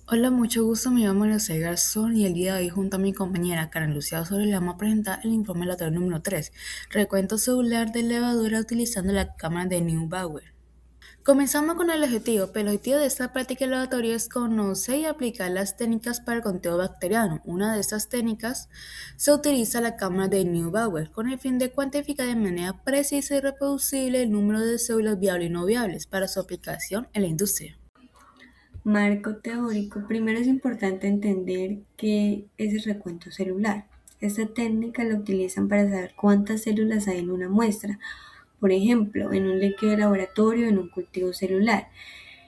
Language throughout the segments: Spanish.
Hola, mucho gusto. Me llamo José Garzón y el día de hoy, junto a mi compañera Karen Lucía Osorio, le vamos a presentar el informe lateral número 3, recuento celular de levadura utilizando la cámara de Neubauer. Comenzamos con el objetivo, pero el objetivo de esta práctica laboratoria es conocer y aplicar las técnicas para el conteo bacteriano. Una de estas técnicas se utiliza la cámara de Neubauer con el fin de cuantificar de manera precisa y reproducible el número de células viables y no viables para su aplicación en la industria. Marco teórico. Primero es importante entender qué es el recuento celular. Esta técnica la utilizan para saber cuántas células hay en una muestra, por ejemplo, en un líquido de laboratorio o en un cultivo celular.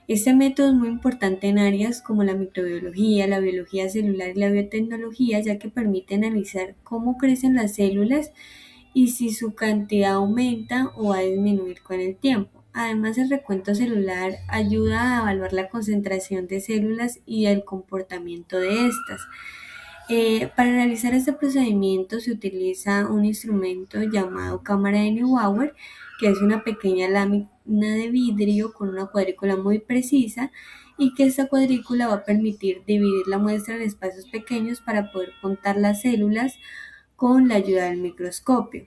Este método es muy importante en áreas como la microbiología, la biología celular y la biotecnología, ya que permite analizar cómo crecen las células y si su cantidad aumenta o va a disminuir con el tiempo. Además, el recuento celular ayuda a evaluar la concentración de células y el comportamiento de estas. Para realizar este procedimiento se utiliza un instrumento llamado cámara de Neubauer, que es una pequeña lámina de vidrio con una cuadrícula muy precisa y que esta cuadrícula va a permitir dividir la muestra en espacios pequeños para poder contar las células con la ayuda del microscopio.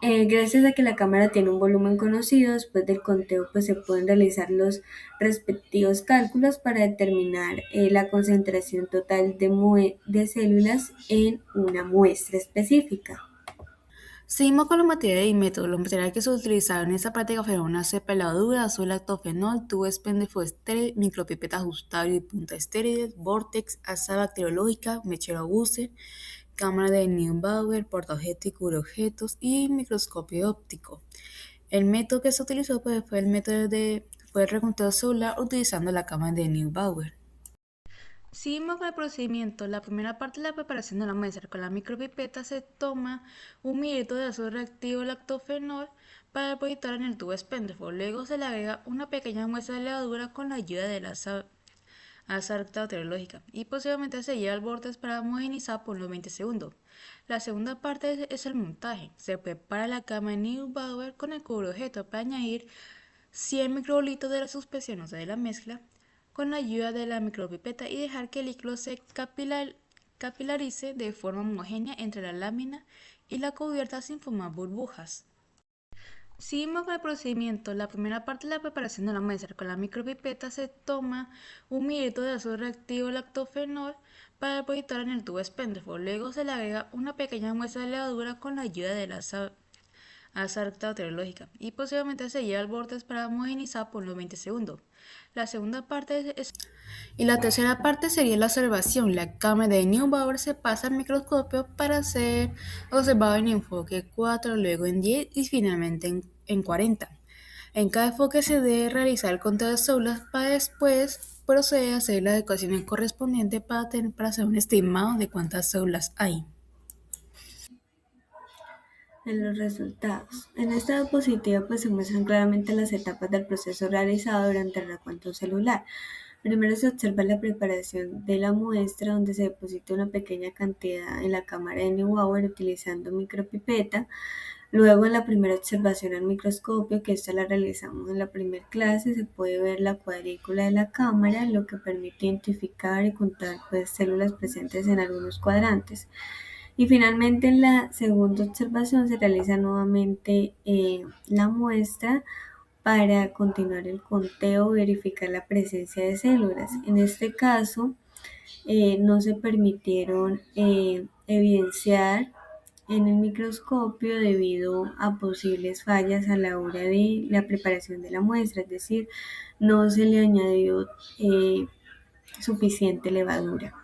Gracias a que la cámara tiene un volumen conocido, después del conteo pues se pueden realizar los respectivos cálculos para determinar la concentración total de células en una muestra específica. Seguimos con los materiales y métodos. Los materiales que se utilizaron en esta práctica fueron una cepa de levadura, azul lactofenol, tubo expendefo estéril, micropipeta ajustable y punta estériles, vortex, asa bacteriológica, mechero Gusser, cámara de Neubauer, portaobjetos y cubreobjetos y microscopio óptico. El método que se utilizó fue fue el reconteo celular utilizando la cámara de Neubauer. Seguimos con el procedimiento. La primera parte de la preparación de la muestra. Con la micropipeta se toma un mililitro de ácido reactivo lactofenol para depositar en el tubo expendefo. Luego se le agrega una pequeña muestra de levadura con la ayuda de la asa bacteriológica y posteriormente se lleva al borde para homogenizar por unos 20 segundos. La segunda parte es el montaje. Se prepara la cama en Neubauer con el cubreobjeto para añadir 100 microlitros de la suspensión, o sea, de la mezcla, con la ayuda de la micropipeta y dejar que el líquido se capilarice de forma homogénea entre la lámina y la cubierta sin formar burbujas. Seguimos con el procedimiento. La primera parte de la preparación de la muestra. Con la micropipeta se toma un mililitro de ácido reactivo lactofenol para depositar en el tubo expendefo. Luego se le agrega una pequeña muestra de levadura con la ayuda de la asa bacteriológica y posteriormente se lleva al borde para homogenizar por unos 20 segundos. La segunda parte es. Y la tercera parte sería la observación. La cámara de Neubauer se pasa al microscopio para ser observado en enfoque 4, luego en 10 y finalmente en 40. En cada enfoque se debe realizar el conteo de células para después proceder a hacer las ecuaciones correspondientes para hacer un estimado de cuántas células hay. En los resultados. En esta diapositiva pues se muestran claramente las etapas del proceso realizado durante el recuento celular. Primero se observa la preparación de la muestra donde se deposita una pequeña cantidad en la cámara de Neubauer utilizando micropipeta. Luego en la primera observación al microscopio, que esta la realizamos en la primera clase, se puede ver la cuadrícula de la cámara, lo que permite identificar y contar pues, células presentes en algunos cuadrantes. Y finalmente en la segunda observación se realiza nuevamente la muestra para continuar el conteo y verificar la presencia de células. En este caso no se permitieron evidenciar en el microscopio debido a posibles fallas a la hora de la preparación de la muestra, es decir, no se le añadió suficiente levadura.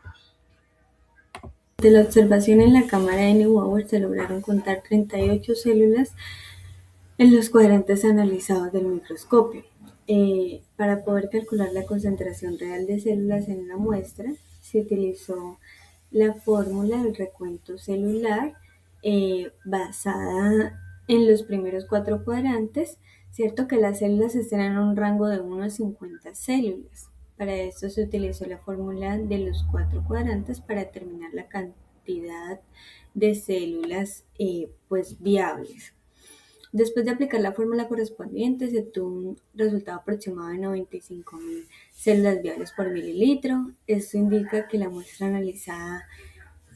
De la observación en la cámara de Neubauer se lograron contar 38 células en los cuadrantes analizados del microscopio. Para poder calcular la concentración real de células en una muestra, se utilizó la fórmula del recuento celular basada en los primeros 4 cuadrantes, cierto que las células están en un rango de 1 a 50 células. Para esto se utilizó la fórmula de los 4 cuadrantes para determinar la cantidad de células pues viables. Después de aplicar la fórmula correspondiente, se tuvo un resultado aproximado de 95.000 células viables por mililitro. Esto indica que la muestra analizada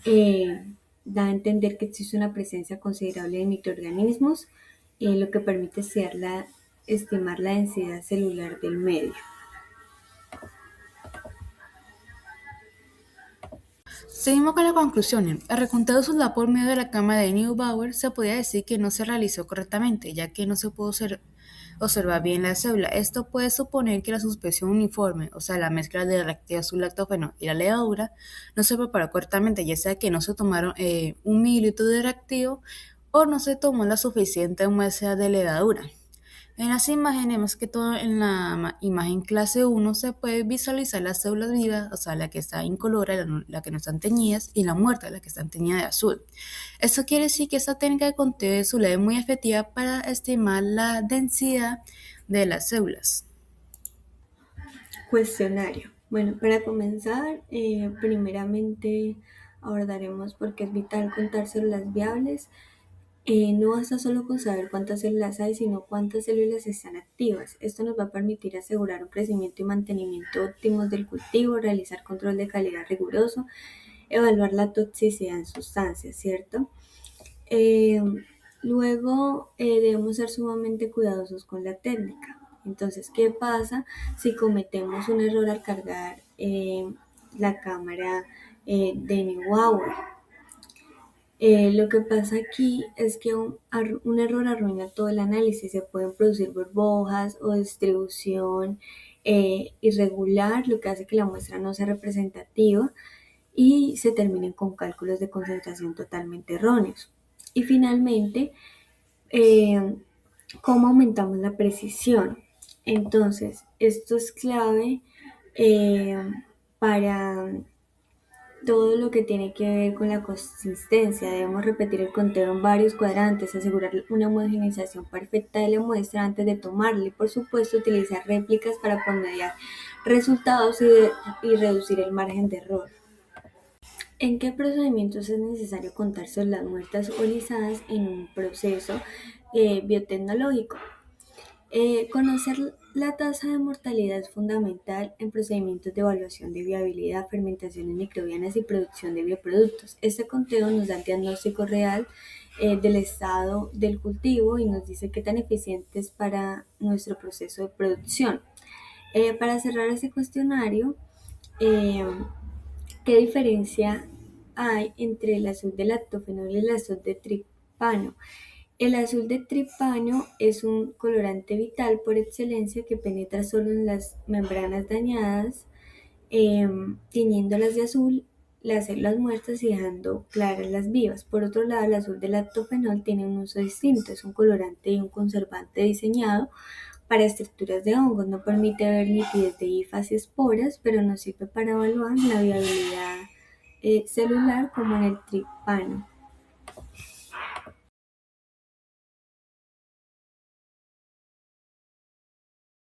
eh, da a entender que existe una presencia considerable de microorganismos, lo que permite estimar la densidad celular del medio. Seguimos con las conclusiones. El reconteo soldado por medio de la cámara de Neubauer se podría decir que no se realizó correctamente, ya que no se pudo observar bien la célula. Esto puede suponer que la suspensión uniforme, o sea, la mezcla de reactivo azul lactógeno y la levadura, no se preparó correctamente, ya sea que no se tomaron 1 mililitro de reactivo o no se tomó la suficiente muestra de levadura. En las imágenes, más que todo en la imagen clase 1, se puede visualizar las células vivas, o sea, la que está incolora, la que no están teñidas, y la muerta, la que están teñidas de azul. Esto quiere decir que esta técnica de conteo de células es muy efectiva para estimar la densidad de las células. Cuestionario. Bueno, para comenzar, primeramente abordaremos por qué es vital contar células viables. No basta solo con saber cuántas células hay, sino cuántas células están activas. Esto nos va a permitir asegurar un crecimiento y mantenimiento óptimos del cultivo, realizar control de calidad riguroso, evaluar la toxicidad en sustancias, ¿cierto? Eh, Luego debemos ser sumamente cuidadosos con la técnica. Entonces, ¿qué pasa si cometemos un error al cargar la cámara de Neubauer? Lo que pasa aquí es que un error arruina todo el análisis. Se pueden producir burbujas o distribución irregular, lo que hace que la muestra no sea representativa y se terminen con cálculos de concentración totalmente erróneos. Y finalmente, eh, ¿cómo aumentamos la precisión? Entonces, esto es clave eh, para todo lo que tiene que ver con la consistencia. Debemos repetir el conteo en varios cuadrantes, asegurar una homogenización perfecta de la muestra antes de tomarla y, por supuesto, utilizar réplicas para promediar resultados y reducir el margen de error. ¿En qué procedimientos es necesario contar células muertas o lisadas en un proceso biotecnológico? Conocer la tasa de mortalidad es fundamental en procedimientos de evaluación de viabilidad, fermentaciones microbianas y producción de bioproductos. Este conteo nos da el diagnóstico real del estado del cultivo y nos dice qué tan eficiente es para nuestro proceso de producción. Para cerrar ese cuestionario, eh, ¿qué diferencia hay entre el azul de lactofenol y el azul de tripano? El azul de tripano es un colorante vital por excelencia que penetra solo en las membranas dañadas, tiñéndolas de azul las células muertas y dejando claras las vivas. Por otro lado, el azul de lactofenol tiene un uso distinto, es un colorante y un conservante diseñado para estructuras de hongos, no permite ver nitidez de hifas y esporas, pero nos sirve para evaluar la viabilidad celular como en el tripano.